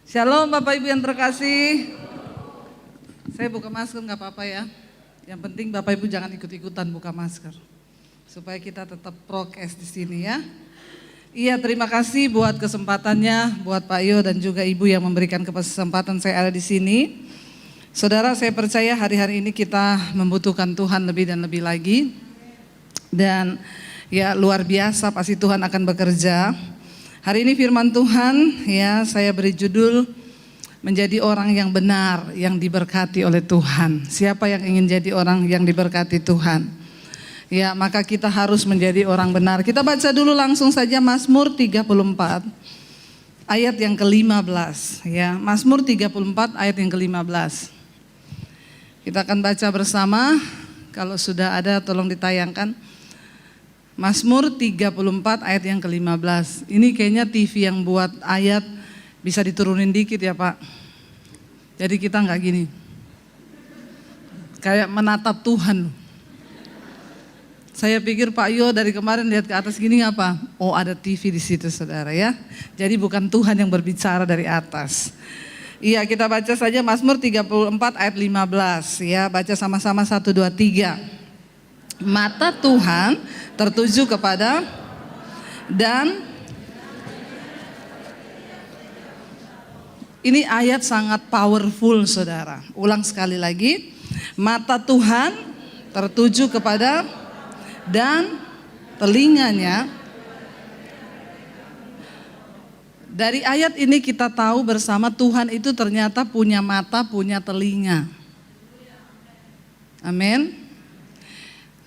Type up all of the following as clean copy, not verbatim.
Shalom Bapak Ibu yang terkasih. Saya buka masker nggak apa-apa ya. Yang penting Bapak Ibu jangan ikut-ikutan buka masker. Supaya kita tetap prokes di sini ya. Iya, terima kasih buat kesempatannya, buat Pak Yo dan juga Ibu yang memberikan kesempatan saya ada di sini. Saudara, saya percaya hari-hari ini kita membutuhkan Tuhan lebih dan lebih lagi. Dan ya luar biasa pasti Tuhan akan bekerja. Hari ini firman Tuhan ya saya beri judul menjadi orang yang benar, yang diberkati oleh Tuhan. Siapa yang ingin jadi orang yang diberkati Tuhan? Ya, maka kita harus menjadi orang benar. Kita baca dulu langsung saja Mazmur 34 ayat yang ke-15 ya. Mazmur 34 ayat yang ke-15. Kita akan baca bersama. Kalau sudah ada tolong ditayangkan. Mazmur 34 ayat yang ke-15. Ini kayaknya TV yang buat ayat bisa diturunin dikit ya Pak. Jadi kita nggak gini. Kayak menatap Tuhan. Saya pikir Pak Yo dari kemarin lihat ke atas gini apa? Oh, ada TV di situ Saudara ya. Jadi bukan Tuhan yang berbicara dari atas. Iya, kita baca saja Mazmur 34 ayat 15 ya. Baca sama-sama 1 2 3. Mata Tuhan tertuju kepada dan ini ayat sangat powerful Saudara. Ulang sekali lagi. Mata Tuhan tertuju kepada dan telinganya. Dari ayat ini kita tahu bersama Tuhan itu ternyata punya mata, punya telinga. Amin.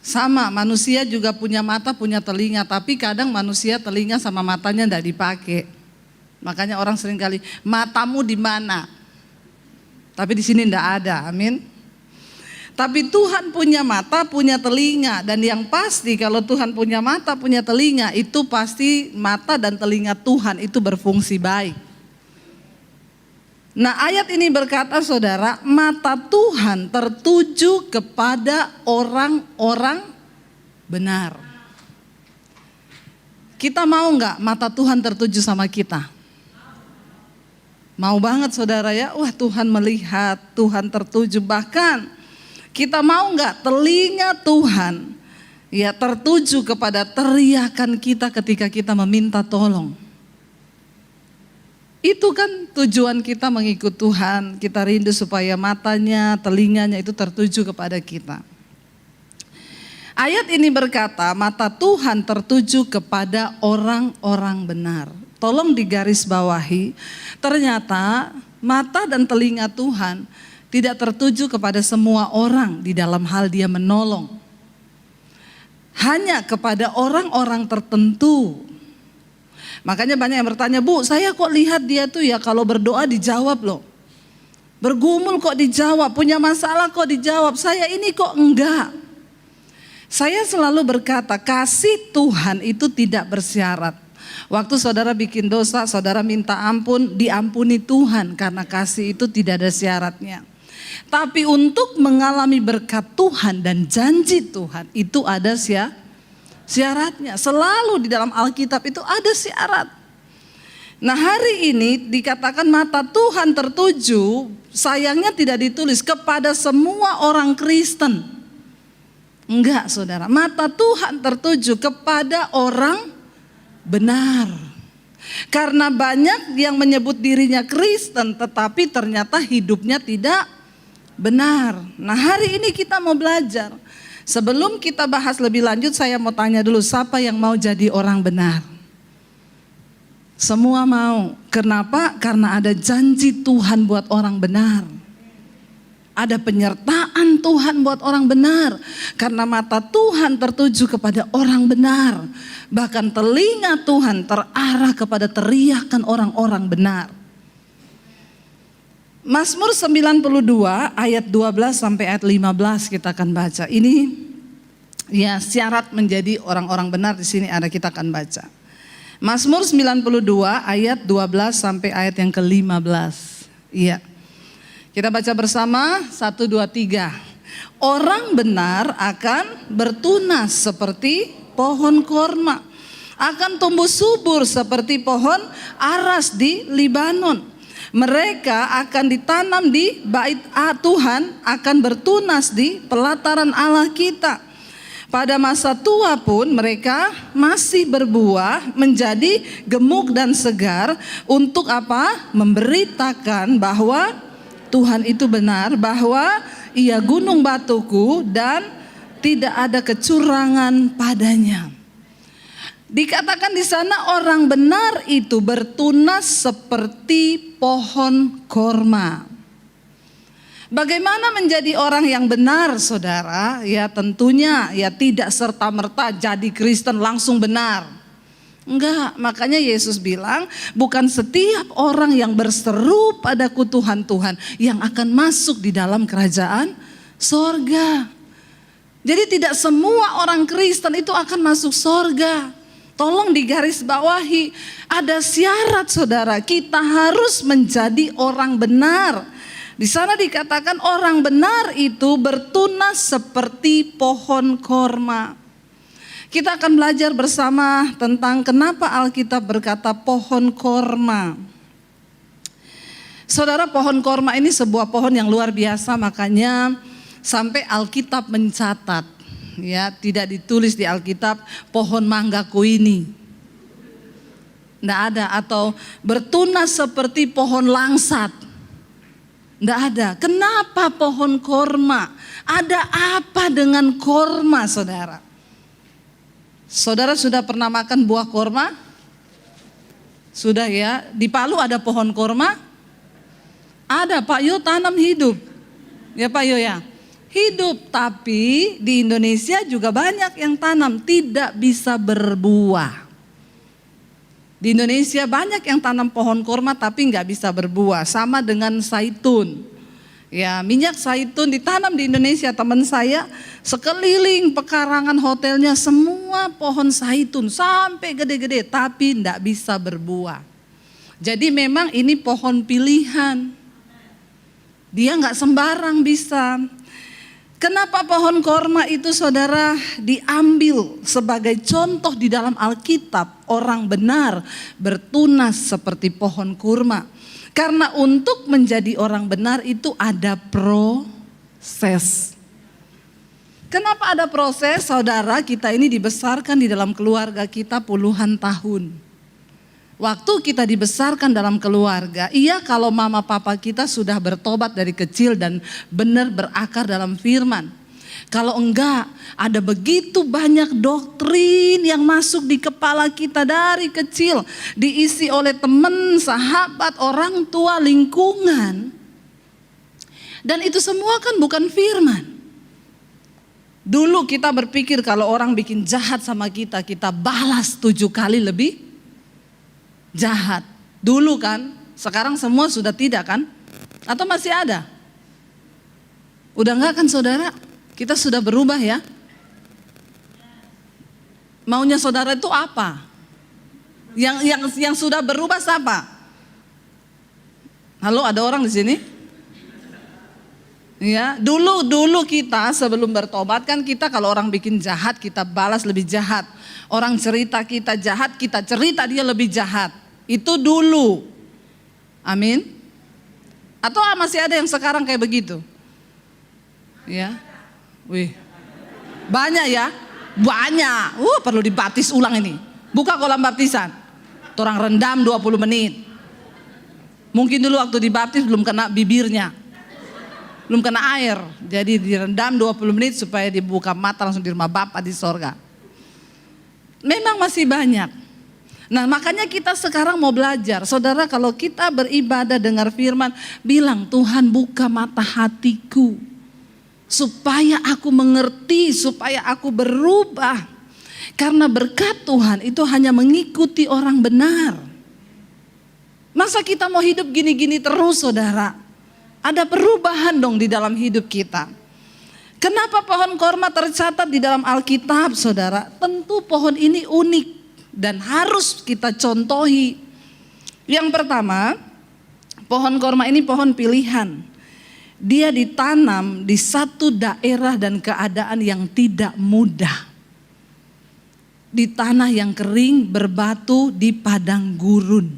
Sama, manusia juga punya mata, punya telinga, tapi kadang manusia telinga sama matanya tidak dipakai. Makanya orang sering kali, matamu di mana? Tapi di sini tidak ada, amin. Tapi Tuhan punya mata, punya telinga, dan yang pasti kalau Tuhan punya mata, punya telinga, itu pasti mata dan telinga Tuhan itu berfungsi baik. Nah, ayat ini berkata Saudara, mata Tuhan tertuju kepada orang-orang benar. Kita mau nggak mata Tuhan tertuju sama kita? Mau banget Saudara ya, wah Tuhan melihat, Tuhan tertuju. Bahkan kita mau nggak telinga Tuhan ya tertuju kepada teriakan kita ketika kita meminta tolong. Itu kan tujuan kita mengikut Tuhan, kita rindu supaya matanya, telinganya itu tertuju kepada kita. Ayat ini berkata, mata Tuhan tertuju kepada orang-orang benar. Tolong digaris bawahi, ternyata mata dan telinga Tuhan tidak tertuju kepada semua orang di dalam hal dia menolong. Hanya kepada orang-orang tertentu. Makanya banyak yang bertanya, Bu, saya kok lihat dia tuh ya kalau berdoa dijawab loh. Bergumul kok dijawab, punya masalah kok dijawab, saya ini kok enggak. Saya selalu berkata, kasih Tuhan itu tidak bersyarat. Waktu saudara bikin dosa, saudara minta ampun, diampuni Tuhan karena kasih itu tidak ada syaratnya. Tapi untuk mengalami berkat Tuhan dan janji Tuhan itu ada syaratnya. Selalu di dalam Alkitab itu ada syarat. Nah, hari ini dikatakan mata Tuhan tertuju, sayangnya tidak ditulis kepada semua orang Kristen. Enggak Saudara, mata Tuhan tertuju kepada orang benar. Karena banyak yang menyebut dirinya Kristen tetapi ternyata hidupnya tidak benar. Nah, hari ini kita mau belajar. Sebelum kita bahas lebih lanjut, saya mau tanya dulu, siapa yang mau jadi orang benar? Semua mau. Kenapa? Karena ada janji Tuhan buat orang benar. Ada penyertaan Tuhan buat orang benar. Karena mata Tuhan tertuju kepada orang benar. Bahkan telinga Tuhan terarah kepada teriakan orang-orang benar. Mazmur 92 ayat 12 sampai ayat 15 kita akan baca. Ini ya syarat menjadi orang-orang benar di sini ada, kita akan baca. Mazmur 92 ayat 12 sampai ayat yang ke-15. Iya. Kita baca bersama 1 2 3. Orang benar akan bertunas seperti pohon korma, akan tumbuh subur seperti pohon aras di Libanon. Mereka akan ditanam di bait Tuhan, akan bertunas di pelataran Allah kita. Pada masa tua pun mereka masih berbuah, menjadi gemuk dan segar. Untuk apa? Memberitakan bahwa Tuhan itu benar, bahwa Ia gunung batuku dan tidak ada kecurangan padanya. Dikatakan di sana orang benar itu bertunas seperti pohon korma. Bagaimana menjadi orang yang benar, saudara? Ya tentunya ya tidak serta-merta jadi Kristen langsung benar. Enggak, makanya Yesus bilang bukan setiap orang yang berseru padaku Tuhan, Tuhan yang akan masuk di dalam kerajaan sorga. Jadi tidak semua orang Kristen itu akan masuk sorga. Tolong digarisbawahi, ada syarat saudara, kita harus menjadi orang benar. Di sana dikatakan orang benar itu bertunas seperti pohon korma. Kita akan belajar bersama tentang kenapa Alkitab berkata pohon korma. Saudara, pohon korma ini sebuah pohon yang luar biasa, makanya sampai Alkitab mencatat. Ya, tidak ditulis di Alkitab pohon manggaku ini. Tidak ada, atau bertunas seperti pohon langsat. Tidak ada. Kenapa pohon korma? Ada apa dengan korma, saudara? Saudara sudah pernah makan buah korma? Sudah ya. Di Palu ada pohon korma? Ada, Pak Yo tanam hidup. Ya Pak Yo ya. Hidup, tapi di Indonesia juga banyak yang tanam tidak bisa berbuah. Di Indonesia banyak yang tanam pohon korma tapi nggak bisa berbuah. Sama dengan zaitun. Ya, minyak zaitun ditanam di Indonesia. Teman saya sekeliling pekarangan hotelnya semua pohon zaitun sampai gede-gede tapi nggak bisa berbuah. Jadi memang ini pohon pilihan. Dia nggak sembarang bisa. Kenapa pohon korma itu saudara diambil sebagai contoh di dalam Alkitab? Orang benar bertunas seperti pohon kurma. Karena untuk menjadi orang benar itu ada proses. Kenapa ada proses? Saudara, kita ini dibesarkan di dalam keluarga kita puluhan tahun. Waktu kita dibesarkan dalam keluarga, iya kalau mama papa kita sudah bertobat dari kecil dan benar berakar dalam firman. Kalau enggak, ada begitu banyak doktrin yang masuk di kepala kita dari kecil. Diisi oleh teman, sahabat, orang tua, lingkungan. Dan itu semua kan bukan firman. Dulu kita berpikir kalau orang bikin jahat sama kita, kita balas 7 kali lebih jahat. Dulu kan, sekarang semua sudah tidak kan? Atau masih ada? Udah enggak kan saudara? Kita sudah berubah ya. Maunya saudara itu apa? Yang sudah berubah siapa? Halo, ada orang di sini? Ya, dulu kita sebelum bertobat kan kita kalau orang bikin jahat kita balas lebih jahat. Orang cerita kita jahat, kita cerita dia lebih jahat. Itu dulu. Amin. Atau masih ada yang sekarang kayak begitu? Ya. Wih. Banyak ya? Banyak. Perlu dibaptis ulang ini. Buka kolam baptisan. Orang rendam 20 menit. Mungkin dulu waktu dibaptis belum kena bibirnya. Belum kena air. Jadi direndam 20 menit supaya dibuka mata langsung di rumah Bapa di sorga. Memang masih banyak. Nah makanya kita sekarang mau belajar. Saudara, kalau kita beribadah dengar firman, bilang Tuhan buka mata hatiku. Supaya aku mengerti, supaya aku berubah. Karena berkat Tuhan itu hanya mengikuti orang benar. Masa kita mau hidup gini-gini terus saudara? Ada perubahan dong di dalam hidup kita. Kenapa pohon korma tercatat di dalam Alkitab saudara? Tentu pohon ini unik dan harus kita contohi. Yang pertama, pohon korma ini pohon pilihan. Dia ditanam di satu daerah dan keadaan yang tidak mudah. Di tanah yang kering, berbatu, di padang gurun.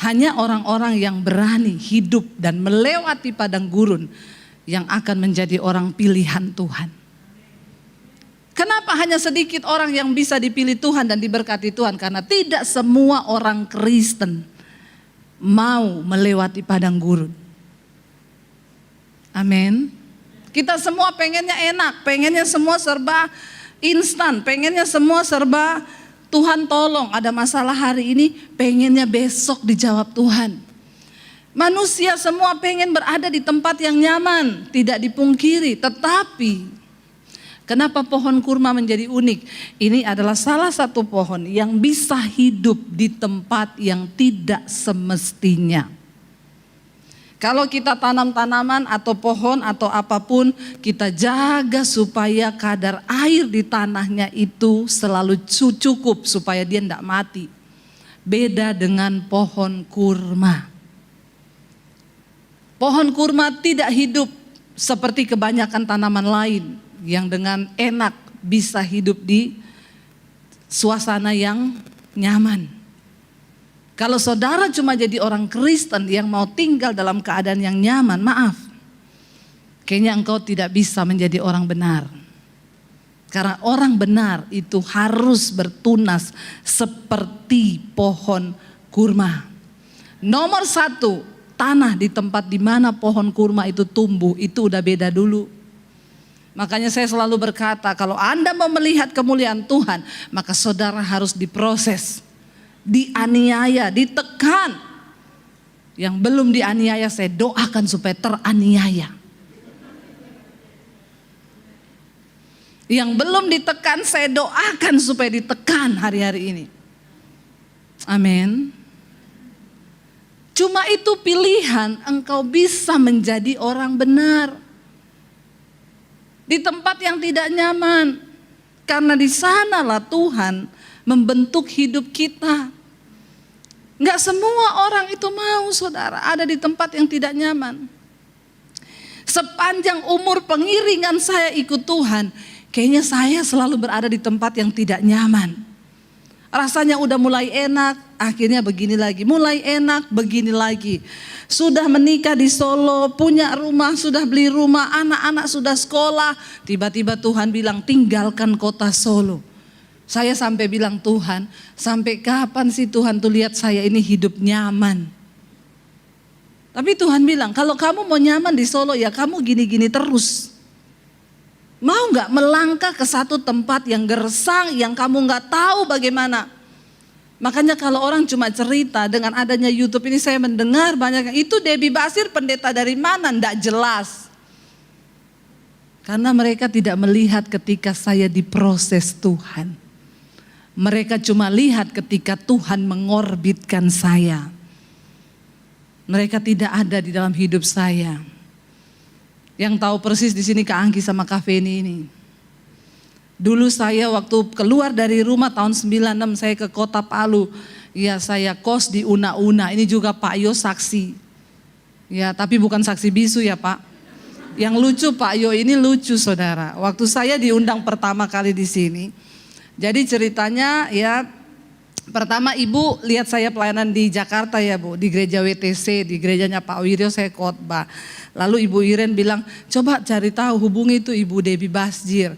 Hanya orang-orang yang berani hidup dan melewati padang gurun yang akan menjadi orang pilihan Tuhan. Kenapa hanya sedikit orang yang bisa dipilih Tuhan dan diberkati Tuhan? Karena tidak semua orang Kristen mau melewati padang gurun. Amin. Kita semua pengennya enak, pengennya semua serba instan, pengennya semua serba Tuhan tolong, ada masalah hari ini, pengennya besok dijawab Tuhan. Manusia semua pengen berada di tempat yang nyaman, tidak dipungkiri. Tetapi kenapa pohon kurma menjadi unik? Ini adalah salah satu pohon yang bisa hidup di tempat yang tidak semestinya. Kalau kita tanam tanaman atau pohon atau apapun, kita jaga supaya kadar air di tanahnya itu selalu cukup supaya dia tidak mati. Beda dengan pohon kurma. Pohon kurma tidak hidup seperti kebanyakan tanaman lain yang dengan enak bisa hidup di suasana yang nyaman. Kalau saudara cuma jadi orang Kristen yang mau tinggal dalam keadaan yang nyaman, maaf, kayaknya engkau tidak bisa menjadi orang benar. Karena orang benar itu harus bertunas seperti pohon kurma. Nomor satu, tanah di tempat di mana pohon kurma itu tumbuh, itu udah beda dulu. Makanya saya selalu berkata, kalau Anda mau melihat kemuliaan Tuhan, maka saudara harus diproses. Dianiaya, ditekan. Yang belum dianiaya saya doakan supaya teraniaya. Yang belum ditekan saya doakan supaya ditekan hari-hari ini. Amin. Cuma itu pilihan engkau bisa menjadi orang benar. Di tempat yang tidak nyaman. Karena di sanalah Tuhan membentuk hidup kita. Enggak semua orang itu mau, saudara, ada di tempat yang tidak nyaman. Sepanjang umur pengiringan saya ikut Tuhan, kayaknya saya selalu berada di tempat yang tidak nyaman. Rasanya udah mulai enak, akhirnya begini lagi. Mulai enak, begini lagi. Sudah menikah di Solo, punya rumah, sudah beli rumah, anak-anak sudah sekolah. Tiba-tiba Tuhan bilang tinggalkan kota Solo. Saya sampai bilang, Tuhan, sampai kapan sih Tuhan tuh lihat saya ini hidup nyaman? Tapi Tuhan bilang, kalau kamu mau nyaman di Solo ya kamu gini-gini terus. Mau gak melangkah ke satu tempat yang gersang, yang kamu gak tahu bagaimana? Makanya kalau orang cuma cerita, dengan adanya YouTube ini saya mendengar banyak, itu Debbie Basir pendeta dari mana? Nggak jelas. Karena mereka tidak melihat ketika saya diproses Tuhan. Mereka cuma lihat ketika Tuhan mengorbitkan saya. Mereka tidak ada di dalam hidup saya. Yang tahu persis di sini Kak Angki sama Kak Feni ini. Dulu saya waktu keluar dari rumah tahun 96 saya ke kota Palu. Ya saya kos di Una-Una. Ini juga Pak Yo saksi. Ya tapi bukan saksi bisu ya Pak. Yang lucu Pak Yo ini lucu saudara. Waktu saya diundang pertama kali di sini. Jadi ceritanya ya pertama ibu lihat saya pelayanan di Jakarta ya Bu. Di gereja WTC, di gerejanya Pak Wiryo saya khotbah. Lalu Ibu Iren bilang coba cari tahu hubungi itu Ibu Debbie Basjir.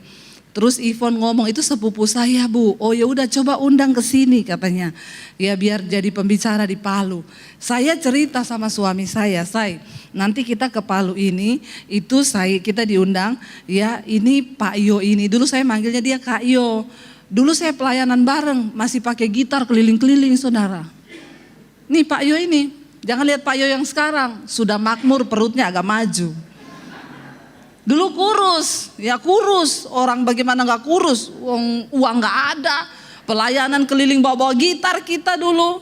Terus Ivon ngomong itu sepupu saya Bu. Oh ya udah coba undang ke sini katanya. Ya biar jadi pembicara di Palu. Saya cerita sama suami saya, nanti kita ke Palu ini itu kita diundang ya ini Pak Yo ini. Dulu saya manggilnya dia Kak Yo. Dulu saya pelayanan bareng, masih pakai gitar keliling-keliling saudara. Nih Pak Yo ini, jangan lihat Pak Yo yang sekarang, sudah makmur perutnya agak maju. Dulu kurus, ya kurus, orang bagaimana gak kurus, uang gak ada, pelayanan keliling bawa-bawa gitar kita dulu.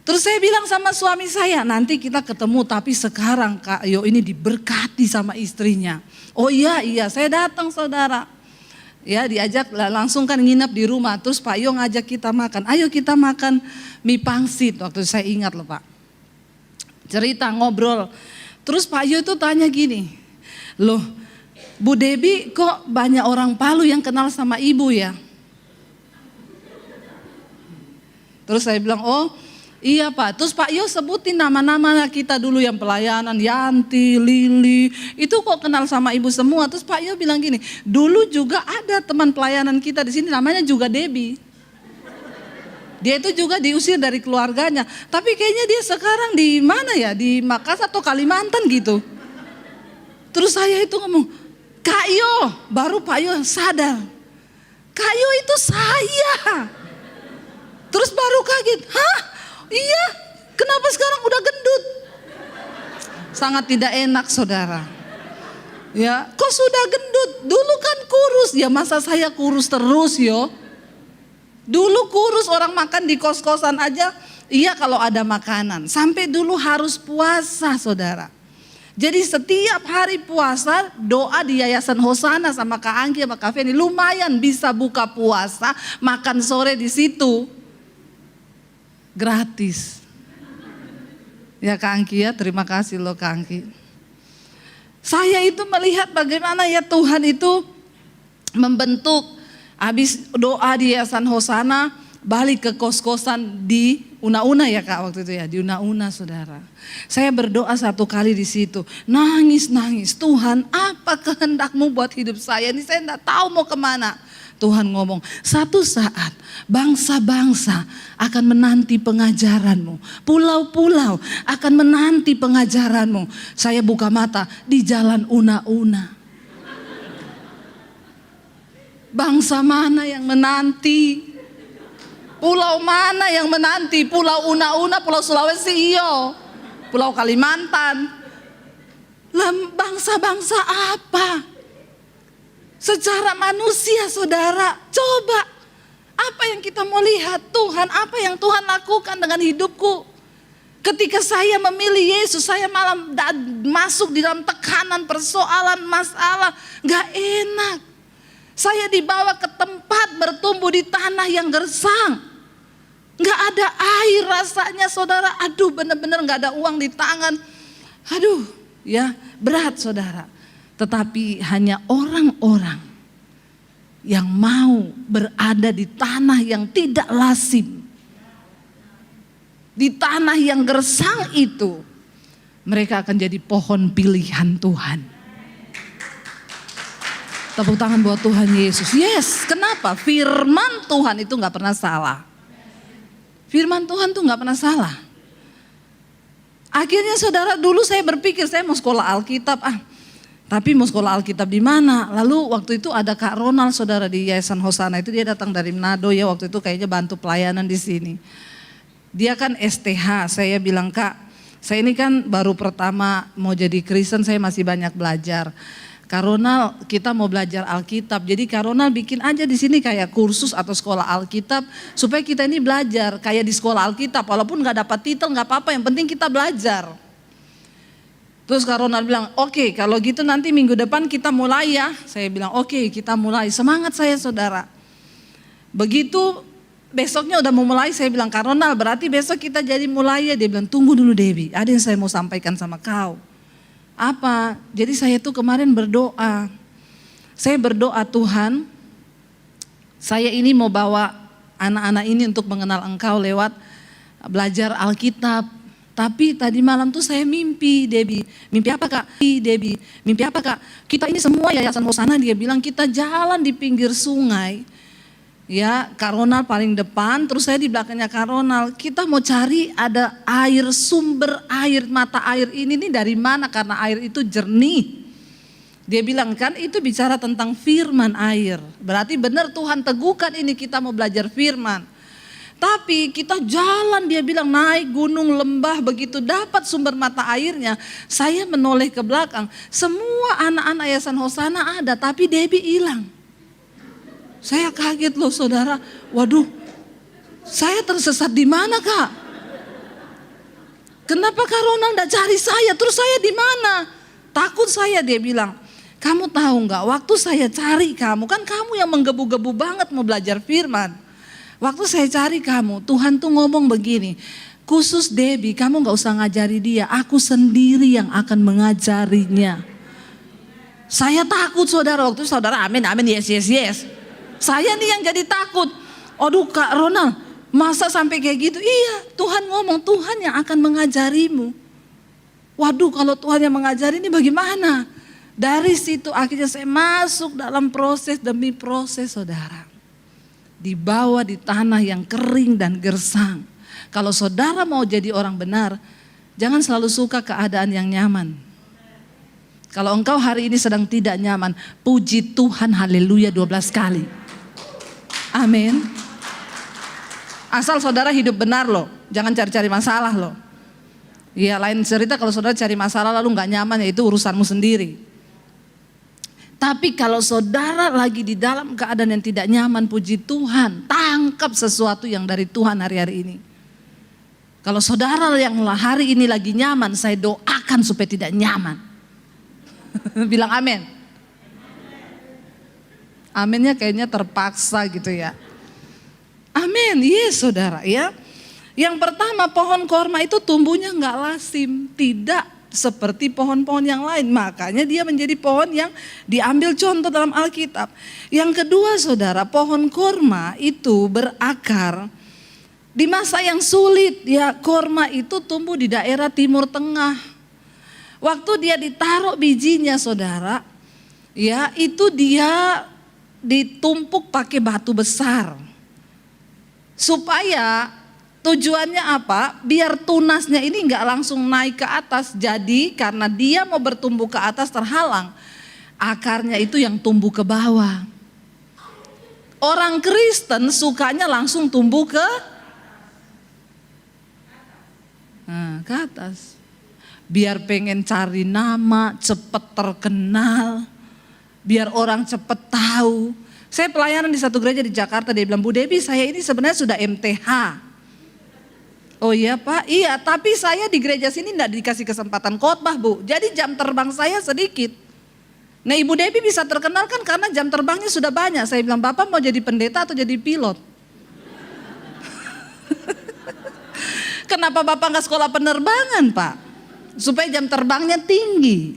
Terus saya bilang sama suami saya, nanti kita ketemu tapi sekarang Kak Yo ini diberkati sama istrinya. Oh iya, saya datang saudara. Ya diajak langsung kan nginep di rumah. Terus Pak Yo ngajak kita makan. Ayo kita makan mie pangsit. Waktu saya ingat loh Pak. Cerita ngobrol. Terus Pak Yo itu tanya gini. Loh Bu Debbie kok banyak orang Palu yang kenal sama ibu ya? Terus saya bilang oh Iya Pak, terus Pak Yo sebutin nama-nama kita dulu yang pelayanan, Yanti, Lili, itu kok kenal sama ibu semua. Terus Pak Yo bilang gini, dulu juga ada teman pelayanan kita di sini namanya juga Debbie. Dia itu juga diusir dari keluarganya, tapi kayaknya dia sekarang di mana ya, di Makassar atau Kalimantan gitu. Terus saya itu ngomong, Kak Yo, baru Pak Yo sadar, Kak Yo itu saya. Terus baru kaget, hah? Iya, kenapa sekarang udah gendut? Sangat tidak enak saudara. Ya, kok sudah gendut? Dulu kan kurus, ya masa saya kurus terus yo? Dulu kurus, orang makan di kos-kosan aja, iya kalau ada makanan. Sampai dulu harus puasa saudara. Jadi setiap hari puasa doa di Yayasan Hosana sama Kak Angki sama Kak Feni lumayan bisa buka puasa, makan sore di situ. Gratis. Ya Kak Angki ya, terima kasih loh Kak Angki. Saya itu melihat bagaimana ya Tuhan itu membentuk. Habis doa di Yayasan Hosana, balik ke kos-kosan di Una-Una ya Kak waktu itu ya, di Una-Una saudara. Saya berdoa satu kali di situ, nangis, Tuhan apa kehendakmu buat hidup saya ini, saya enggak tahu mau kemana. Tuhan ngomong, satu saat bangsa-bangsa akan menanti pengajaranmu. Pulau-pulau akan menanti pengajaranmu. Saya buka mata di jalan Una-Una. Bangsa mana yang menanti? Pulau mana yang menanti? Pulau Una-Una, Pulau Sulawesi, iyo. Pulau Kalimantan. Bangsa-bangsa apa? Secara manusia saudara, coba apa yang kita mau lihat Tuhan, apa yang Tuhan lakukan dengan hidupku. Ketika saya memilih Yesus, saya malah masuk di dalam tekanan, persoalan, masalah, gak enak. Saya dibawa ke tempat bertumbuh di tanah yang gersang. Gak ada air rasanya saudara, aduh benar-benar gak ada uang di tangan. Aduh ya berat saudara. Tetapi hanya orang-orang yang mau berada di tanah yang tidak lazim, di tanah yang gersang itu, mereka akan jadi pohon pilihan Tuhan. Tepuk tangan buat Tuhan Yesus. Yes, kenapa? Firman Tuhan itu gak pernah salah. Firman Tuhan tuh gak pernah salah. Akhirnya saudara, dulu saya berpikir saya mau sekolah Alkitab, tapi mau sekolah Alkitab di mana? Lalu waktu itu ada Kak Ronald saudara di Yayasan Hosana itu, dia datang dari Manado ya, waktu itu kayaknya bantu pelayanan di sini. Dia kan STH, saya bilang Kak, saya ini kan baru pertama mau jadi Kristen, saya masih banyak belajar. Kak Ronald, kita mau belajar Alkitab, jadi Kak Ronald bikin aja di sini kayak kursus atau sekolah Alkitab supaya kita ini belajar kayak di sekolah Alkitab, walaupun nggak dapat titel nggak apa-apa, yang penting kita belajar. Terus Kak Ronald bilang, oke, kalau gitu nanti minggu depan kita mulai ya. Saya bilang oke, kita mulai. Semangat saya saudara. Begitu besoknya udah mau mulai, saya bilang Kak Ronald berarti besok kita jadi mulai ya. Dia bilang tunggu dulu Debbie, ada yang saya mau sampaikan sama kau. Apa? Jadi saya tuh kemarin berdoa. Saya berdoa Tuhan, saya ini mau bawa anak-anak ini untuk mengenal Engkau lewat belajar Alkitab. Tapi tadi malam tuh saya mimpi Debbie. Mimpi apa Kak? Debbie, mimpi apa Kak? Kita ini semua Yayasan Hosana, dia bilang kita jalan di pinggir sungai. Ya, Kak Ronald paling depan, terus saya di belakangnya Kak Ronald. Kita mau cari ada air, sumber air, mata air ini nih dari mana? Karena air itu jernih. Dia bilang kan itu bicara tentang firman air. Berarti benar Tuhan teguhkan ini kita mau belajar firman. Tapi kita jalan, dia bilang naik gunung lembah, begitu dapat sumber mata airnya. Saya menoleh ke belakang, semua anak-anak Yayasan Hosana ada, tapi Debbie hilang. Saya kaget loh saudara, waduh saya tersesat di mana Kak? Kenapa Kak Ronald gak cari saya, terus saya di mana? Takut saya, dia bilang. Kamu tahu gak, waktu saya cari kamu, kan kamu yang menggebu-gebu banget mau belajar firman. Waktu saya cari kamu, Tuhan tuh ngomong begini, khusus Debbie kamu gak usah ngajari dia, aku sendiri yang akan mengajarinya. Saya takut saudara, waktu itu saudara amin, yes. Saya nih yang jadi takut. Aduh Kak Ronald, Masa sampai kayak gitu? Iya, Tuhan ngomong, Tuhan yang akan mengajarimu. Waduh, kalau Tuhan yang mengajari ini bagaimana? Dari situ akhirnya saya masuk dalam proses demi proses, saudara. Dibawa di tanah yang kering dan gersang. Kalau saudara mau jadi orang benar, jangan selalu suka keadaan yang nyaman. Kalau engkau hari ini sedang tidak nyaman, puji Tuhan, haleluya 12 kali. Amin. Asal saudara hidup benar loh, jangan cari-cari masalah loh. Ya lain cerita kalau saudara cari masalah lalu gak nyaman, ya itu urusanmu sendiri. Tapi kalau saudara lagi di dalam keadaan yang tidak nyaman, puji Tuhan, tangkap sesuatu yang dari Tuhan hari-hari ini. Kalau saudara yang hari ini lagi nyaman, saya doakan supaya tidak nyaman. Bilang amin. Aminnya kayaknya terpaksa gitu ya. Amin, yes saudara ya. Yang pertama, pohon korma itu tumbuhnya nggak lasim, tidak seperti pohon-pohon yang lain. Makanya dia menjadi pohon yang diambil contoh dalam Alkitab. Yang kedua saudara, pohon korma itu berakar di masa yang sulit. Ya, korma itu tumbuh di daerah Timur Tengah. Waktu dia ditaruh bijinya saudara, ya itu dia ditumpuk pakai batu besar. Supaya tujuannya apa? Biar tunasnya ini nggak langsung naik ke atas. Jadi karena dia mau bertumbuh ke atas terhalang, akarnya itu yang tumbuh ke bawah. Orang Kristen sukanya langsung tumbuh ke atas. Biar pengen cari nama, cepet terkenal, biar orang cepet tahu. Saya pelayanan di satu gereja di Jakarta, dia bilang, Bu Debbie saya ini sebenarnya sudah MTH. Oh iya Pak, iya tapi saya di gereja sini enggak dikasih kesempatan khotbah Bu, jadi jam terbang saya sedikit. Nah Ibu Debbie bisa terkenal kan karena jam terbangnya sudah banyak. Saya bilang, Bapak mau jadi pendeta atau jadi pilot? Kenapa Bapak nggak sekolah penerbangan Pak? Supaya jam terbangnya tinggi.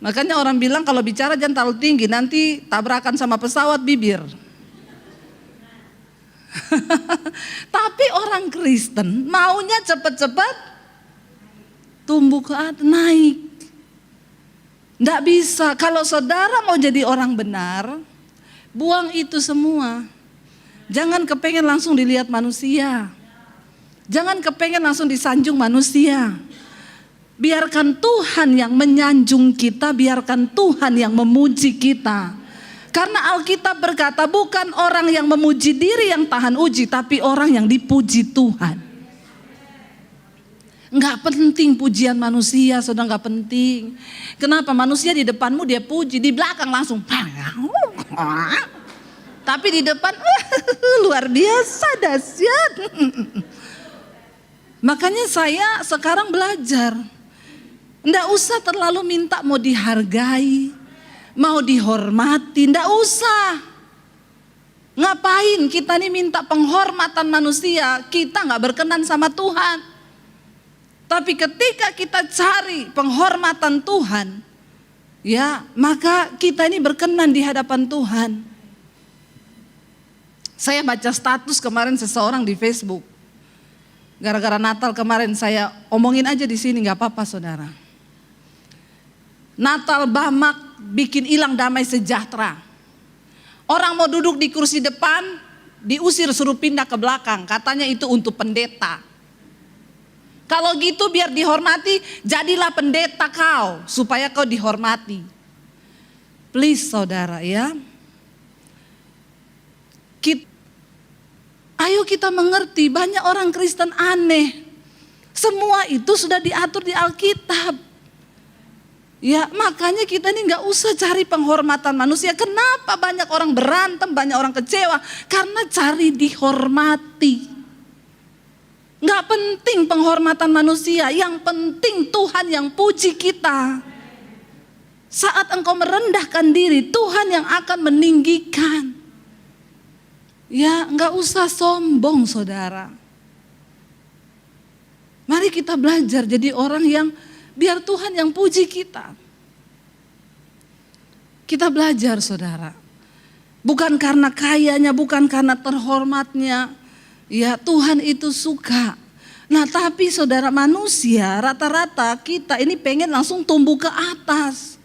Makanya orang bilang kalau bicara jangan terlalu tinggi, nanti tabrakan sama pesawat bibir. Tapi orang Kristen maunya cepat-cepat tumbuh ke atas, naik. Nggak bisa. Kalau saudara mau jadi orang benar, buang itu semua. Jangan kepengen langsung dilihat manusia. Jangan kepengen langsung disanjung manusia. Biarkan Tuhan yang menyanjung kita, biarkan Tuhan yang memuji kita. Karena Alkitab berkata bukan orang yang memuji diri yang tahan uji, tapi orang yang dipuji Tuhan. Enggak penting pujian manusia, saudara, enggak penting. Kenapa? Manusia di depanmu dia puji, di belakang langsung. Tapi di depan luar biasa dahsyat. Makanya saya sekarang belajar, enggak usah terlalu minta mau dihargai, mau dihormati, enggak usah. Ngapain kita nih minta penghormatan manusia, kita enggak berkenan sama Tuhan. Tapi ketika kita cari penghormatan Tuhan, ya maka kita ini berkenan di hadapan Tuhan. Saya baca status kemarin seseorang di Facebook. Gara-gara Natal kemarin saya omongin aja di sini, nggak apa-apa saudara. Natal Bamak bikin hilang damai sejahtera. Orang mau duduk di kursi depan, diusir suruh pindah ke belakang. Katanya itu untuk pendeta. Kalau gitu biar dihormati, jadilah pendeta kau supaya kau dihormati. Please saudara ya. Ayo kita mengerti, banyak orang Kristen aneh. Semua itu sudah diatur di Alkitab. Ya makanya kita ini gak usah cari penghormatan manusia. Kenapa banyak orang berantem, banyak orang kecewa? Karena cari dihormati. Gak penting penghormatan manusia, yang penting Tuhan yang puji kita. Saat engkau merendahkan diri, Tuhan yang akan meninggikan. Ya gak usah sombong saudara. Mari kita belajar jadi orang yang biar Tuhan yang puji kita. Kita belajar saudara. Bukan karena kayanya, bukan karena terhormatnya. Ya, Tuhan itu suka. Nah, tapi saudara, manusia rata-rata kita ini pengen langsung tumbuh ke atas.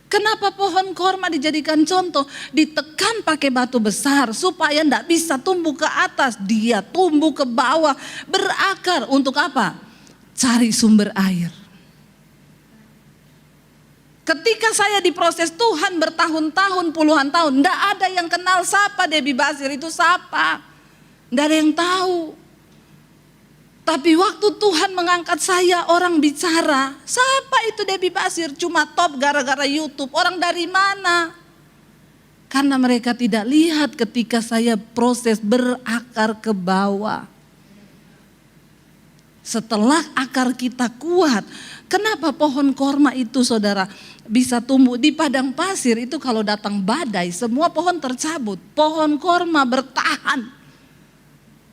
Kenapa pohon korma dijadikan contoh? Ditekan pakai batu besar supaya tidak bisa tumbuh ke atas. Dia tumbuh ke bawah, berakar untuk apa? Cari sumber air. Ketika saya diproses Tuhan bertahun-tahun, puluhan tahun, tidak ada yang kenal siapa Debbie Basir itu siapa. Tidak ada yang tahu. Tapi waktu Tuhan mengangkat saya, orang bicara, siapa itu Debbie Basir? Cuma top gara-gara YouTube. Orang dari mana? Karena mereka tidak lihat ketika saya proses berakar ke bawah. Setelah akar kita kuat, kenapa pohon korma itu saudara bisa tumbuh di padang pasir? Itu kalau datang badai semua pohon tercabut. Pohon korma bertahan.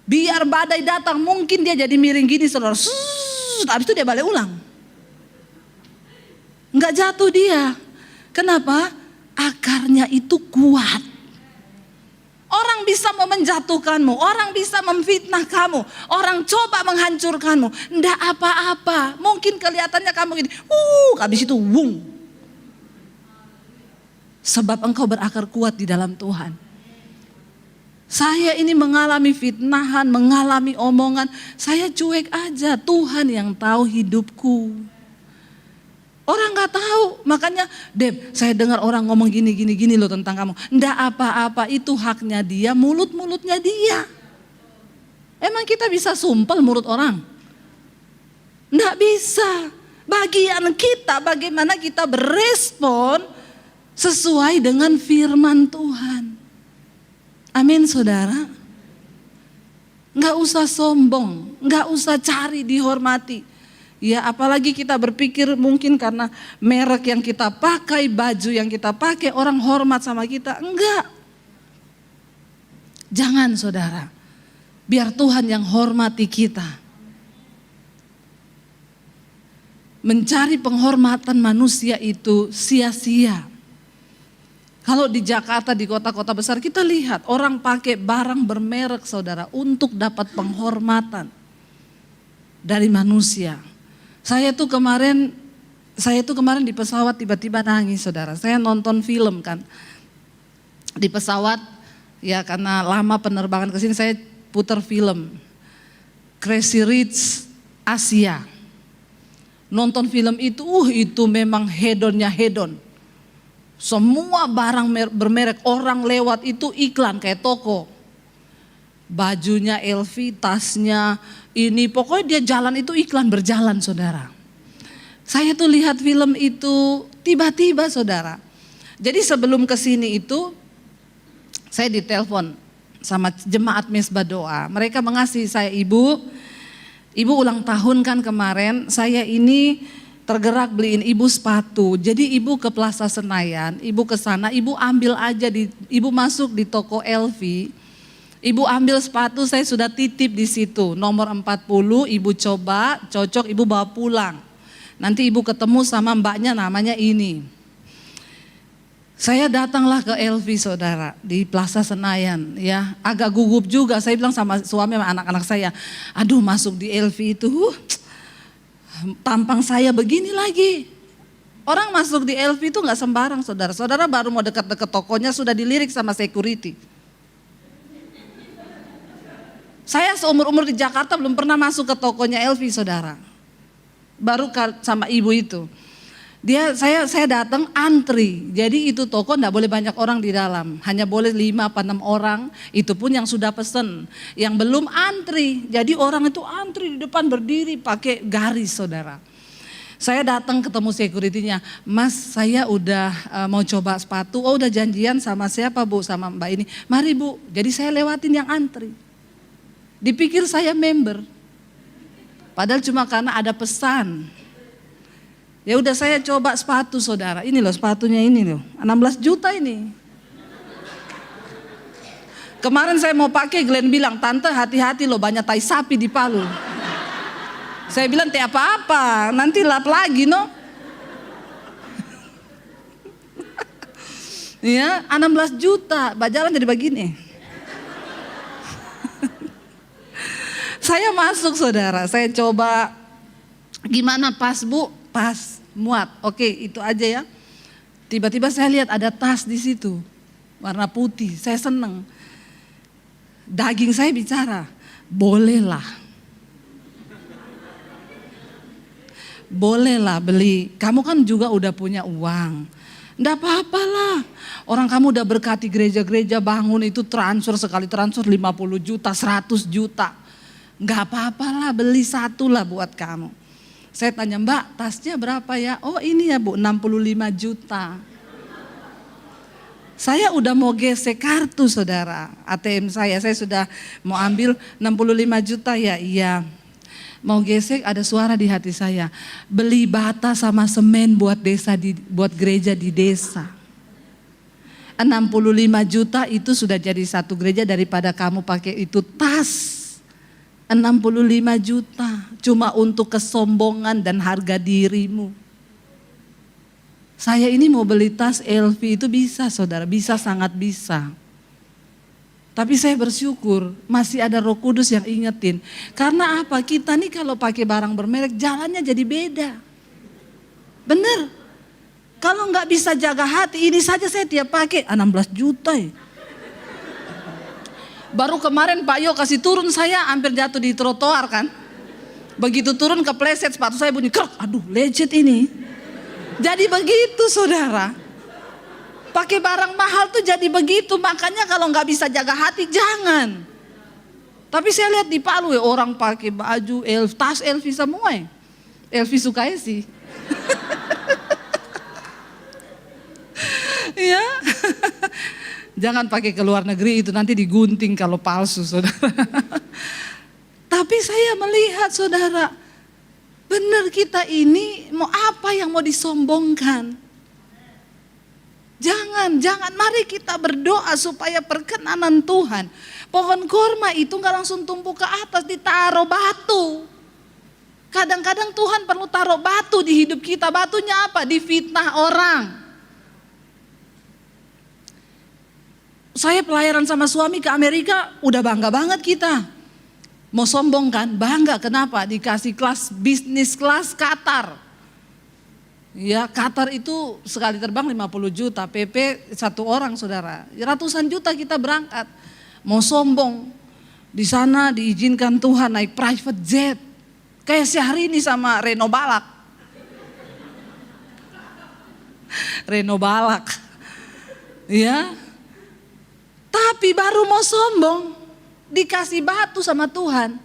Biar badai datang mungkin dia jadi miring gini saudara. Habis itu dia balik ulang. Enggak jatuh dia. Kenapa? Akarnya itu kuat. Orang bisa mau menjatuhkanmu, orang bisa memfitnah kamu, orang coba menghancurkanmu. Enggak apa-apa. Mungkin kelihatannya kamu gini, habis itu wung. Sebab engkau berakar kuat di dalam Tuhan. Saya ini mengalami fitnahan, mengalami omongan, saya cuek aja. Tuhan yang tahu hidupku. Orang gak tahu, makanya Deb, saya dengar orang ngomong gini loh tentang kamu. Nggak apa-apa, itu haknya dia, mulutnya dia. Emang kita bisa sumpel mulut orang? Nggak bisa. Bagian kita bagaimana kita berespon sesuai dengan firman Tuhan. Amin saudara. Nggak usah sombong, nggak usah cari dihormati. Ya apalagi kita berpikir mungkin karena merek yang kita pakai, baju yang kita pakai, orang hormat sama kita. Enggak. Jangan saudara. Biar Tuhan yang hormati kita. Mencari penghormatan manusia itu sia-sia. Kalau di Jakarta, di kota-kota besar kita lihat orang pakai barang bermerek saudara untuk dapat penghormatan dari manusia. Saya tuh kemarin di pesawat tiba-tiba nangis saudara. Saya nonton film kan di pesawat ya karena lama penerbangan ke sini saya putar film Crazy Rich Asia. Nonton film itu memang hedonnya hedon. Semua barang bermerek, orang lewat itu iklan kayak toko. Bajunya LV, tasnya ini, pokoknya dia jalan itu iklan berjalan saudara. Saya tuh lihat film itu tiba-tiba saudara. Jadi sebelum kesini itu saya ditelepon sama jemaat Mesbah Doa. Mereka mengasihi saya, ibu ulang tahun kan kemarin, saya ini tergerak beliin ibu sepatu. Jadi ibu ke Plaza Senayan, ibu ke sana, ibu ambil aja ibu masuk di toko LV. Ibu ambil sepatu, saya sudah titip di situ. Nomor 40, ibu coba, cocok, ibu bawa pulang. Nanti ibu ketemu sama mbaknya namanya ini. Saya datanglah ke LV saudara di Plaza Senayan ya. Agak gugup juga, saya bilang sama suami sama anak-anak saya. Aduh masuk di LV itu tampang saya begini lagi. Orang masuk di LV itu gak sembarang saudara. Saudara baru mau dekat-dekat tokonya sudah dilirik sama security. Saya seumur-umur di Jakarta belum pernah masuk ke tokonya LV saudara. Baru sama ibu itu. Saya datang antri. Jadi itu toko enggak boleh banyak orang di dalam. Hanya boleh 5 apa 6 orang. Itu pun yang sudah pesen. Yang belum antri. Jadi orang itu antri di depan berdiri pakai garis saudara. Saya datang ketemu security-nya. Mas saya udah mau coba sepatu. Oh udah janjian sama siapa bu? Sama mbak ini. Mari bu. Jadi saya lewatin yang antri. Dipikir saya member. Padahal cuma karena ada pesan. Ya udah saya coba sepatu saudara. Ini loh sepatunya ini loh. 16 juta ini. Kemarin saya mau pakai, Glenn bilang, tante hati-hati loh banyak tai sapi di Palu. Saya bilang teh apa-apa, nanti lap lagi no. Ya 16 juta, bajalan jadi begini. Saya masuk saudara, saya coba gimana pas Bu? Pas, muat. Oke, itu aja ya. Tiba-tiba saya lihat ada tas di situ, warna putih. Saya seneng. Daging saya bicara, bolehlah. Bolehlah beli. Kamu kan juga udah punya uang. Nggak apa-apalah. Orang kamu udah berkati gereja-gereja, bangun itu transfer, sekali transfer 50 juta, 100 juta. Nggak apa-apalah, beli satu lah buat kamu. Saya tanya, Mbak, tasnya berapa ya? Oh ini ya Bu, 65 juta. Saya udah mau gesek kartu saudara, ATM saya sudah mau ambil 65 juta ya, iya. Mau gesek, ada suara di hati saya, beli bata sama semen buat buat gereja di desa. 65 juta itu sudah jadi satu gereja daripada kamu pakai itu tas. 65 juta cuma untuk kesombongan dan harga dirimu. Saya ini mau beli tas LV itu bisa saudara, bisa, sangat bisa. Tapi saya bersyukur masih ada Roh Kudus yang ingetin. Karena apa? Kita nih kalau pakai barang bermerek jalannya jadi beda. Bener. Kalau nggak bisa jaga hati, ini saja saya tiap pakai 16 juta ya. Baru kemarin Pak Yo kasih turun, saya hampir jatuh di trotoar kan. Begitu turun kepleset sepatu saya bunyi krek, aduh lecet ini. Jadi begitu saudara. Pakai barang mahal tuh jadi begitu, makanya kalau nggak bisa jaga hati jangan. Tapi saya lihat di Palu ya orang pakai baju tas LV semua ya. LV sukanya sih. Iya. Jangan pakai ke luar negeri, itu nanti digunting kalau palsu saudara. Tapi saya melihat saudara, benar kita ini mau apa yang mau disombongkan. Jangan, mari kita berdoa supaya perkenanan Tuhan. Pohon korma itu gak langsung tumbuh ke atas, ditaruh batu. Kadang-kadang Tuhan perlu taruh batu di hidup kita. Batunya apa? Difitnah orang. Saya pelayaran sama suami ke Amerika, udah bangga banget kita. Mau sombong kan? Bangga, kenapa? Dikasih kelas bisnis kelas Qatar. Ya Qatar itu sekali terbang 50 juta, PP satu orang saudara. Ratusan juta kita berangkat. Mau sombong, di sana diizinkan Tuhan naik private jet. Kayak sehari ini sama Reno Balak. Reno Balak. Ya. Tapi baru mau sombong, dikasih batu sama Tuhan.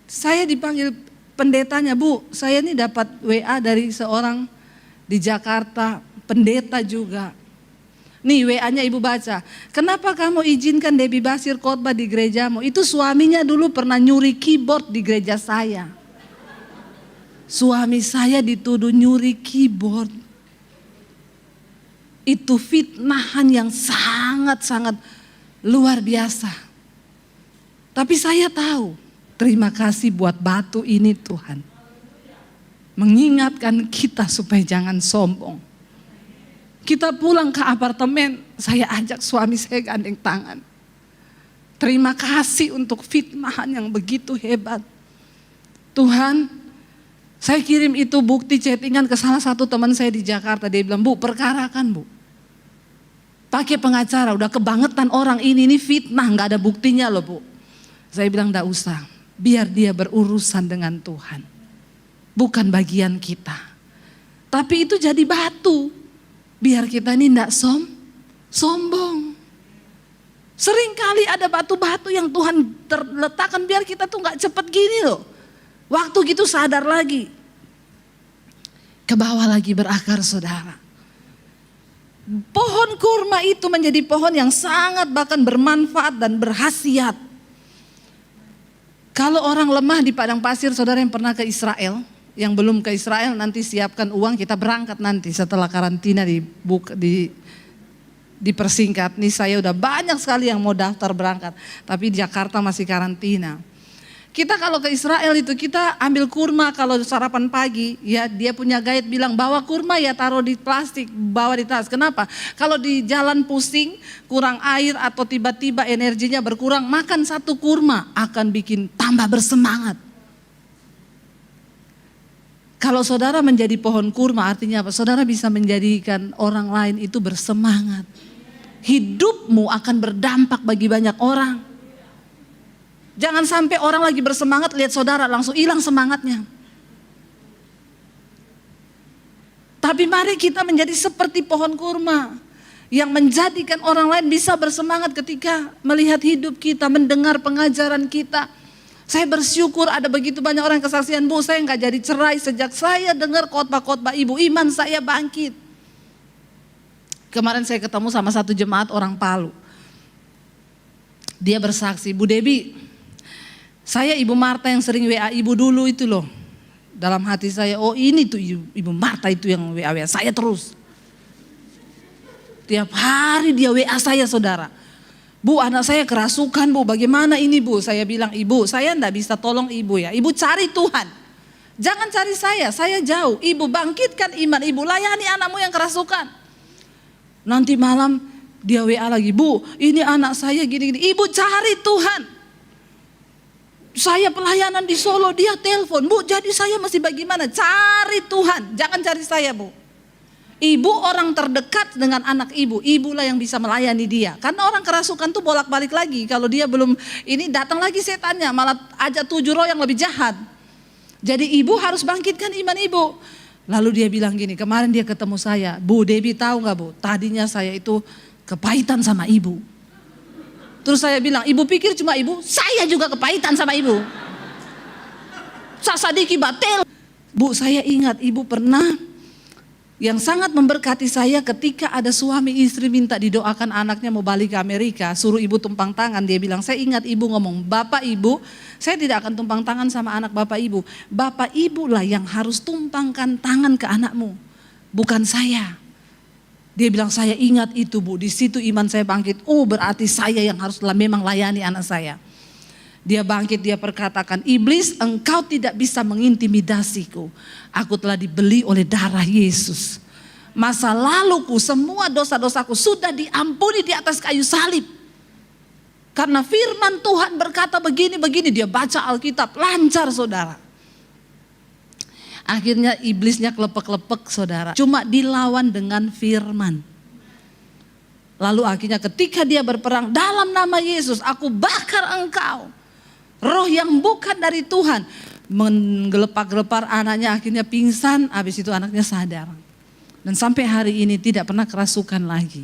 Saya dipanggil pendetanya, Bu, saya ini dapat WA dari seorang di Jakarta, pendeta juga. Nih WA-nya Ibu baca, kenapa kamu izinkan Debbie Basir khotbah di gerejamu? Itu suaminya dulu pernah nyuri keyboard di gereja saya. Suami saya dituduh nyuri keyboard. Itu fitnahan yang sangat-sangat luar biasa. Tapi saya tahu, terima kasih buat batu ini Tuhan. Mengingatkan kita supaya jangan sombong. Kita pulang ke apartemen, saya ajak suami saya gandeng tangan. Terima kasih untuk fitnahan yang begitu hebat. Tuhan, saya kirim itu bukti chattingan ke salah satu teman saya di Jakarta. Dia bilang, Bu, perkarakan Bu. Pakai pengacara, udah kebangetan orang ini fitnah, gak ada buktinya loh Bu. Saya bilang gak usah, biar dia berurusan dengan Tuhan. Bukan bagian kita. Tapi itu jadi batu, biar kita ini gak sombong. Seringkali ada batu-batu yang Tuhan terletakkan biar kita tuh gak cepet gini loh. Waktu gitu sadar lagi. Ke bawah lagi berakar saudara. Pohon kurma itu menjadi pohon yang sangat bahkan bermanfaat dan berkhasiat. Kalau orang lemah di padang pasir, saudara yang pernah ke Israel, yang belum ke Israel nanti siapkan uang, kita berangkat nanti setelah karantina dipersingkat. Nih saya udah banyak sekali yang mau daftar berangkat, tapi di Jakarta masih karantina. Kita kalau ke Israel itu kita ambil kurma kalau sarapan pagi, ya dia punya guide bilang bawa kurma ya taruh di plastik, bawa di tas. Kenapa? Kalau di jalan pusing, kurang air atau tiba-tiba energinya berkurang, makan satu kurma akan bikin tambah bersemangat. Kalau saudara menjadi pohon kurma artinya apa? Saudara bisa menjadikan orang lain itu bersemangat. Hidupmu akan berdampak bagi banyak orang. Jangan sampai orang lagi bersemangat lihat saudara langsung hilang semangatnya. Tapi mari kita menjadi seperti pohon kurma yang menjadikan orang lain bisa bersemangat ketika melihat hidup kita, mendengar pengajaran kita. Saya bersyukur ada begitu banyak orang kesaksian, Bu, saya nggak jadi cerai sejak saya dengar khotbah-khotbah Ibu, iman saya bangkit. Kemarin saya ketemu sama satu jemaat orang Palu. Dia bersaksi, Bu Debi, saya Ibu Marta yang sering WA Ibu dulu itu loh. Dalam hati saya, oh ini tuh Ibu Marta itu yang WA saya terus. Tiap hari dia WA saya, saudara. Bu, anak saya kerasukan, Bu, bagaimana ini, Bu? Saya bilang, Ibu, saya enggak bisa tolong Ibu ya. Ibu cari Tuhan. Jangan cari saya jauh. Ibu bangkitkan iman, Ibu layani anakmu yang kerasukan. Nanti malam dia WA lagi, Bu, ini anak saya gini-gini. Ibu cari Tuhan. Saya pelayanan di Solo, dia telepon, Bu, jadi saya masih bagaimana? Cari Tuhan, jangan cari saya, Bu. Ibu orang terdekat dengan anak ibu, ibulah yang bisa melayani dia. Karena orang kerasukan tuh bolak-balik lagi, kalau dia belum ini datang lagi setannya, malah ajak 7 roh yang lebih jahat. Jadi ibu harus bangkitkan iman ibu. Lalu dia bilang gini, kemarin dia ketemu saya, Bu Debbie tahu gak, Bu, tadinya saya itu kepahitan sama ibu. Terus saya bilang, Ibu pikir cuma ibu? Saya juga kepahitan sama ibu. Sasadiki batel. Bu, saya ingat ibu pernah yang sangat memberkati saya ketika ada suami istri minta didoakan anaknya mau balik ke Amerika. Suruh ibu tumpang tangan. Dia bilang, saya ingat ibu ngomong, Bapak Ibu, saya tidak akan tumpang tangan sama anak Bapak Ibu. Bapak Ibu lah yang harus tumpangkan tangan ke anakmu, bukan saya. Dia bilang, saya ingat itu, Bu, di situ iman saya bangkit. Oh, berarti saya yang harus memang layani anak saya. Dia bangkit, dia perkatakan, iblis, engkau tidak bisa mengintimidasiku. Aku telah dibeli oleh darah Yesus. Masa laluku, semua dosa-dosaku sudah diampuni di atas kayu salib. Karena firman Tuhan berkata begini-begini, dia baca Alkitab, lancar, saudara. Akhirnya iblisnya kelepek-kelepek, saudara. Cuma dilawan dengan firman. Lalu akhirnya ketika dia berperang, dalam nama Yesus aku bakar engkau. Roh yang bukan dari Tuhan. Menggelepak-gelepar anaknya, akhirnya pingsan. Habis itu anaknya sadar. Dan sampai hari ini tidak pernah kerasukan lagi.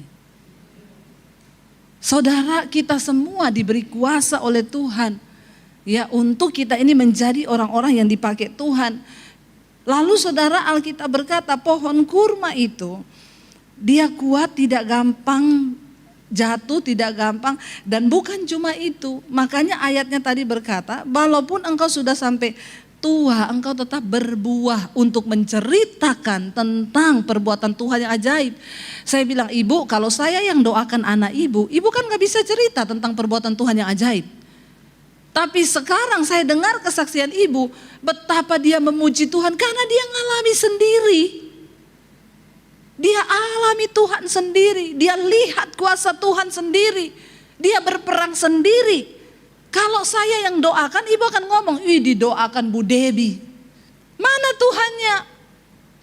Saudara, kita semua diberi kuasa oleh Tuhan. Ya, untuk kita ini menjadi orang-orang yang dipakai Tuhan. Lalu saudara, Alkitab berkata pohon kurma itu dia kuat, tidak gampang jatuh, tidak gampang, dan bukan cuma itu. Makanya ayatnya tadi berkata, walaupun engkau sudah sampai tua, engkau tetap berbuah untuk menceritakan tentang perbuatan Tuhan yang ajaib. Saya bilang, Ibu, kalau saya yang doakan anak ibu kan gak bisa cerita tentang perbuatan Tuhan yang ajaib. Tapi sekarang saya dengar kesaksian ibu, betapa dia memuji Tuhan karena dia ngalami sendiri. Dia alami Tuhan sendiri, dia lihat kuasa Tuhan sendiri, dia berperang sendiri. Kalau saya yang doakan, ibu akan ngomong, didoakan Bu Debbie. Mana Tuhannya?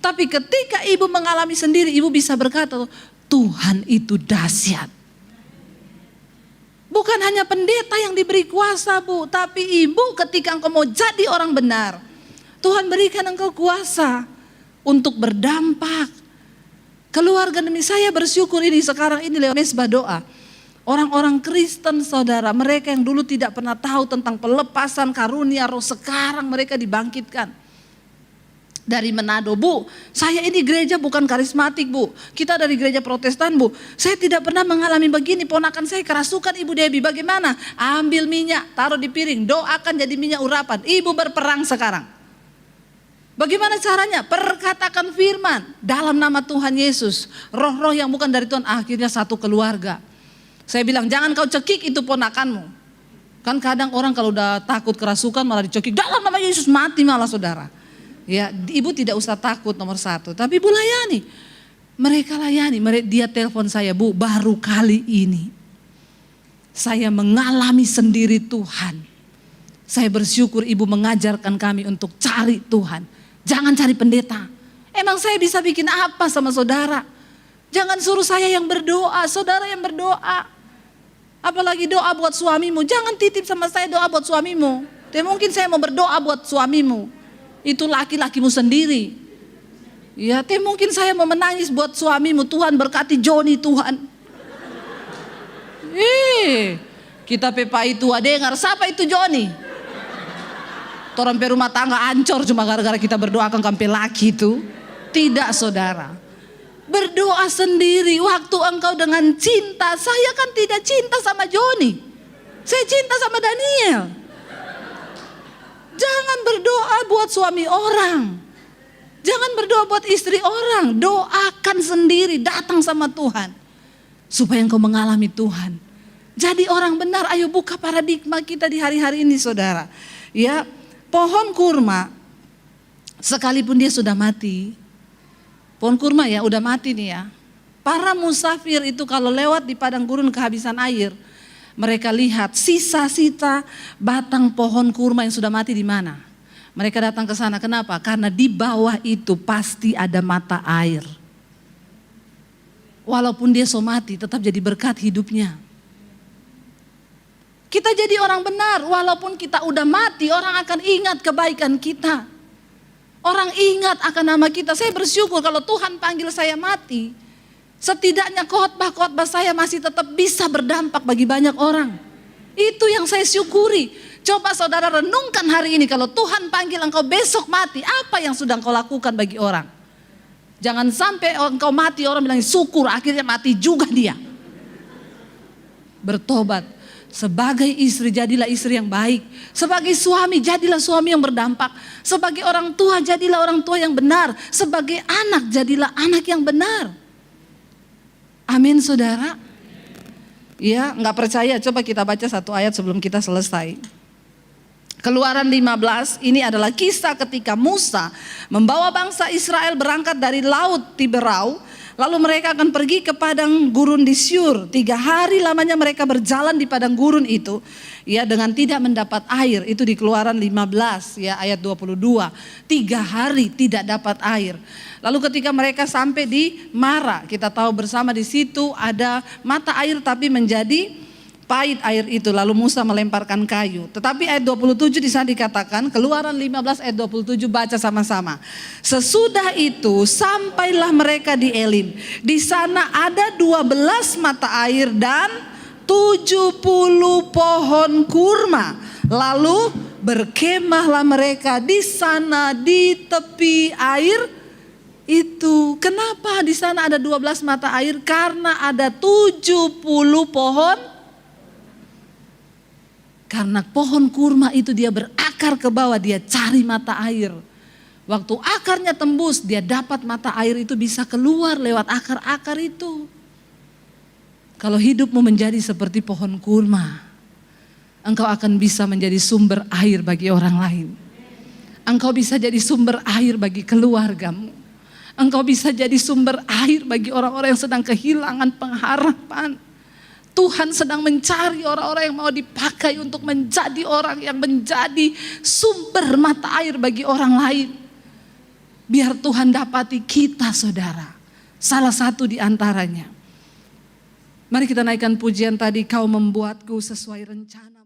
Tapi ketika ibu mengalami sendiri, ibu bisa berkata, Tuhan itu dahsyat. Bukan hanya pendeta yang diberi kuasa, Bu, tapi ibu ketika engkau mau jadi orang benar, Tuhan berikan engkau kuasa untuk berdampak. Keluarga demi saya bersyukur ini sekarang ini lewat mesbah doa. Orang-orang Kristen, saudara, mereka yang dulu tidak pernah tahu tentang pelepasan karunia roh, sekarang mereka dibangkitkan. Dari Manado, Bu, saya ini gereja bukan karismatik, Bu. Kita dari gereja Protestan, Bu. Saya tidak pernah mengalami begini, ponakan saya kerasukan, Ibu Debbie. Bagaimana? Ambil minyak, taruh di piring, doakan jadi minyak urapan. Ibu berperang sekarang. Bagaimana caranya? Perkatakan firman dalam nama Tuhan Yesus. Roh-roh yang bukan dari Tuhan, akhirnya satu keluarga. Saya bilang, jangan kau cekik itu ponakanmu. Kan kadang orang kalau udah takut kerasukan malah dicokik, dalam nama Yesus mati malah saudara. Ya, ibu tidak usah takut nomor satu, tapi ibu layani. Mereka layani, dia telepon saya, Bu, baru kali ini saya mengalami sendiri Tuhan. Saya bersyukur ibu mengajarkan kami untuk cari Tuhan. Jangan cari pendeta. Emang saya bisa bikin apa sama saudara? Jangan suruh saya yang berdoa, saudara yang berdoa. Apalagi doa buat suamimu, jangan titip sama saya doa buat suamimu. Dan mungkin saya mau berdoa buat suamimu, itu laki-lakimu sendiri. Ya, mungkin saya mau menangis buat suamimu, Tuhan berkati Joni Tuhan. Kita pepai tua dengar, siapa itu Joni? Orang rumah tangga ancor cuma gara-gara kita berdoakan kampe laki itu. Tidak saudara. Berdoa sendiri waktu engkau dengan cinta. Saya kan tidak cinta sama Joni. Saya cinta sama Daniel. Jangan berdoa buat suami orang. Jangan berdoa buat istri orang. Doakan sendiri, datang sama Tuhan. Supaya engkau mengalami Tuhan. Jadi orang benar, ayo buka paradigma kita di hari-hari ini saudara. Ya, pohon kurma sekalipun dia sudah mati. Pohon kurma ya udah mati nih ya. Para musafir itu kalau lewat di padang gurun kehabisan air, mereka lihat sisa-sisa batang pohon kurma yang sudah mati di mana. Mereka datang ke sana, kenapa? Karena di bawah itu pasti ada mata air. Walaupun dia so mati, tetap jadi berkat hidupnya. Kita jadi orang benar, walaupun kita udah mati, orang akan ingat kebaikan kita. Orang ingat akan nama kita. Saya bersyukur kalau Tuhan panggil saya mati, setidaknya khotbah-khotbah saya masih tetap bisa berdampak bagi banyak orang. Itu yang saya syukuri. Coba saudara renungkan hari ini, kalau Tuhan panggil engkau besok mati, apa yang sudah engkau lakukan bagi orang? Jangan sampai engkau mati orang bilang syukur, akhirnya mati juga dia. Bertobat. Sebagai istri jadilah istri yang baik. Sebagai suami jadilah suami yang berdampak. Sebagai orang tua jadilah orang tua yang benar. Sebagai anak jadilah anak yang benar. Amin saudara. Ya, nggak percaya, coba kita baca satu ayat sebelum kita selesai. Keluaran 15, ini adalah kisah ketika Musa membawa bangsa Israel berangkat dari laut Tiberau. Lalu mereka akan pergi ke padang gurun di Syur. 3 hari lamanya mereka berjalan di padang gurun itu, ya, dengan tidak mendapat air. Itu di Keluaran 15 ya ayat 22. 3 hari tidak dapat air. Lalu ketika mereka sampai di Mara, kita tahu bersama di situ ada mata air tapi menjadi pahit air itu. Lalu Musa melemparkan kayu. Tetapi ayat 27 di sana dikatakan, Keluaran 15 ayat 27, baca sama-sama. Sesudah itu sampailah mereka di Elim. Di sana ada 12 mata air dan 70 pohon kurma. Lalu berkemahlah mereka di sana di tepi air itu. Kenapa di sana ada 12 mata air? Karena ada 70 pohon. Karena pohon kurma itu dia berakar ke bawah, dia cari mata air. Waktu akarnya tembus, dia dapat mata air itu bisa keluar lewat akar-akar itu. Kalau hidupmu menjadi seperti pohon kurma, engkau akan bisa menjadi sumber air bagi orang lain. Engkau bisa jadi sumber air bagi keluargamu. Engkau bisa jadi sumber air bagi orang-orang yang sedang kehilangan pengharapan. Tuhan sedang mencari orang-orang yang mau dipakai untuk menjadi orang yang menjadi sumber mata air bagi orang lain. Biar Tuhan dapati kita saudara. Salah satu di antaranya. Mari kita naikkan pujian tadi, kau membuatku sesuai rencana.